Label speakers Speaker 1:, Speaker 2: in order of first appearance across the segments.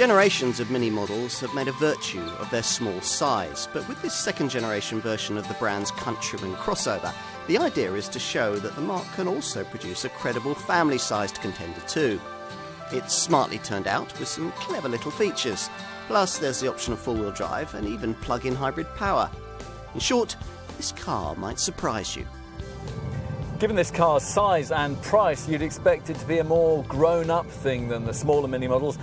Speaker 1: Generations of Mini models have made a virtue of their small size, but with this second generation version of the brand's Countryman crossover, the idea is to show that the marque can also produce a credible family-sized contender too. It's smartly turned out with some clever little features, plus there's the option of four-wheel drive and even plug-in hybrid power. In short, this car might surprise you.
Speaker 2: Given this car's size and price, you'd expect it to be a more grown-up thing than the smaller Mini models,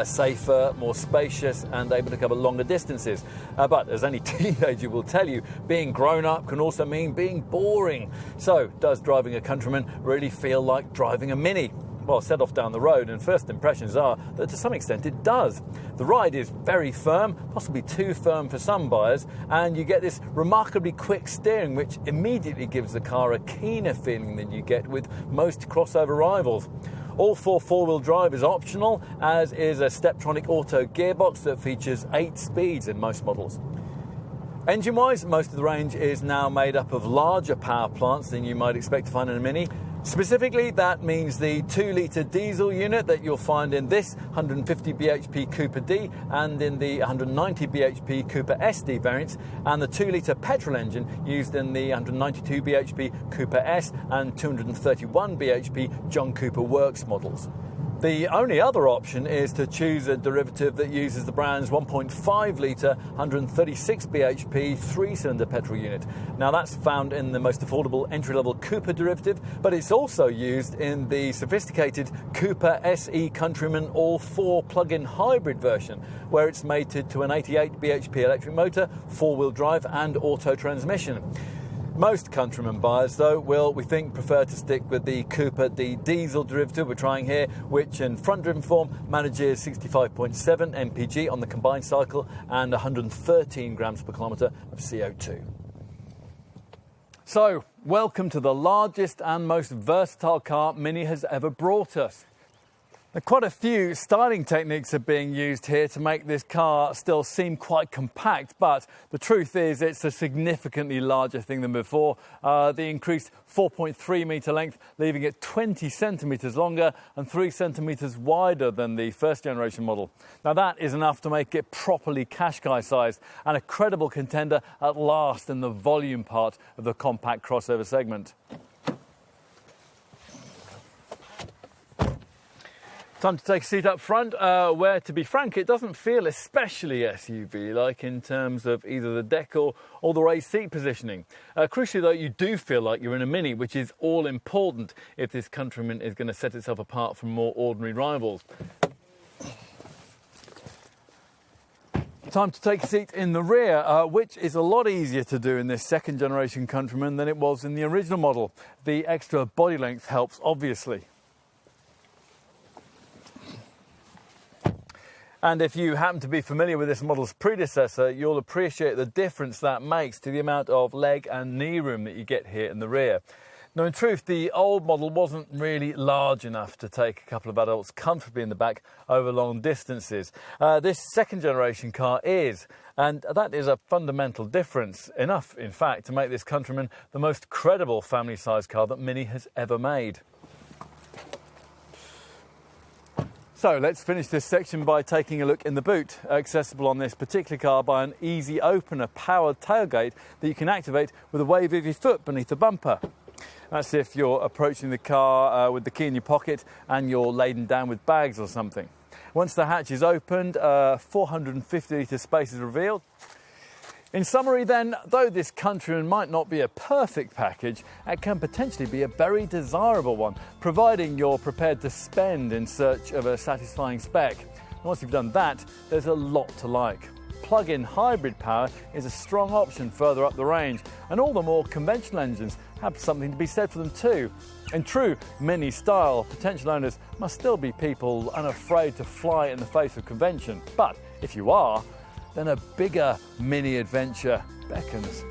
Speaker 2: safer, more spacious and able to cover longer distances. But as any teenager will tell you, being grown-up can also mean being boring. So, does driving a Countryman really feel like driving a Mini? Well, set off down the road, and first impressions are that to some extent it does. The ride is very firm, possibly too firm for some buyers, and you get this remarkably quick steering, which immediately gives the car a keener feeling than you get with most crossover rivals. All four-wheel drive is optional, as is a Steptronic auto gearbox that features 8 speeds in most models. Engine-wise, most of the range is now made up of larger power plants than you might expect to find in a Mini. Specifically, that means the 2-litre diesel unit that you'll find in this 150 bhp Cooper D and in the 190 bhp Cooper SD variants, and the 2-litre petrol engine used in the 192 bhp Cooper S and 231 bhp John Cooper Works models. The only other option is to choose a derivative that uses the brand's 1.5-litre 136 bhp 3-cylinder petrol unit. Now that's found in the most affordable entry-level Cooper derivative, but it's also used in the sophisticated Cooper SE Countryman All-4 plug-in hybrid version, where it's mated to an 88 bhp electric motor, four-wheel drive and auto transmission. Most Countryman buyers, though, will, we think, prefer to stick with the Cooper D diesel derivative we're trying here, which in front-driven form manages 65.7 mpg on the combined cycle and 113 grams per kilometre of CO2. So, welcome to the largest and most versatile car Mini has ever brought us. Now, quite a few styling techniques are being used here to make this car still seem quite compact, but the truth is it's a significantly larger thing than before. The increased 4.3 metre length, leaving it 20 centimetres longer and 3 centimetres wider than the first generation model. Now that is enough to make it properly Qashqai-sized and a credible contender at last in the volume part of the compact crossover segment. Time to take a seat up front, where, to be frank, it doesn't feel especially SUV-like in terms of either the decor or the raised seat positioning. Crucially, though, you do feel like you're in a Mini, which is all important if this Countryman is going to set itself apart from more ordinary rivals. Time to take a seat in the rear, which is a lot easier to do in this second generation Countryman than it was in the original model. The extra body length helps, obviously. And if you happen to be familiar with this model's predecessor, you'll appreciate the difference that makes to the amount of leg and knee room that you get here in the rear. Now, in truth, the old model wasn't really large enough to take a couple of adults comfortably in the back over long distances. This second generation car is, and that is a fundamental difference, enough, in fact, to make this Countryman the most credible family-sized car that Mini has ever made. So let's finish this section by taking a look in the boot, accessible on this particular car by an easy opener powered tailgate that you can activate with a wave of your foot beneath the bumper. That's if you're approaching the car with the key in your pocket and you're laden down with bags or something. Once the hatch is opened, 450 litre space is revealed. In summary then, though this Countryman might not be a perfect package, it can potentially be a very desirable one, providing you're prepared to spend in search of a satisfying spec. And once you've done that, there's a lot to like. Plug-in hybrid power is a strong option further up the range, and all the more conventional engines have something to be said for them too. In true Mini style, potential owners must still be people unafraid to fly in the face of convention. But if you are, then a bigger Mini adventure beckons.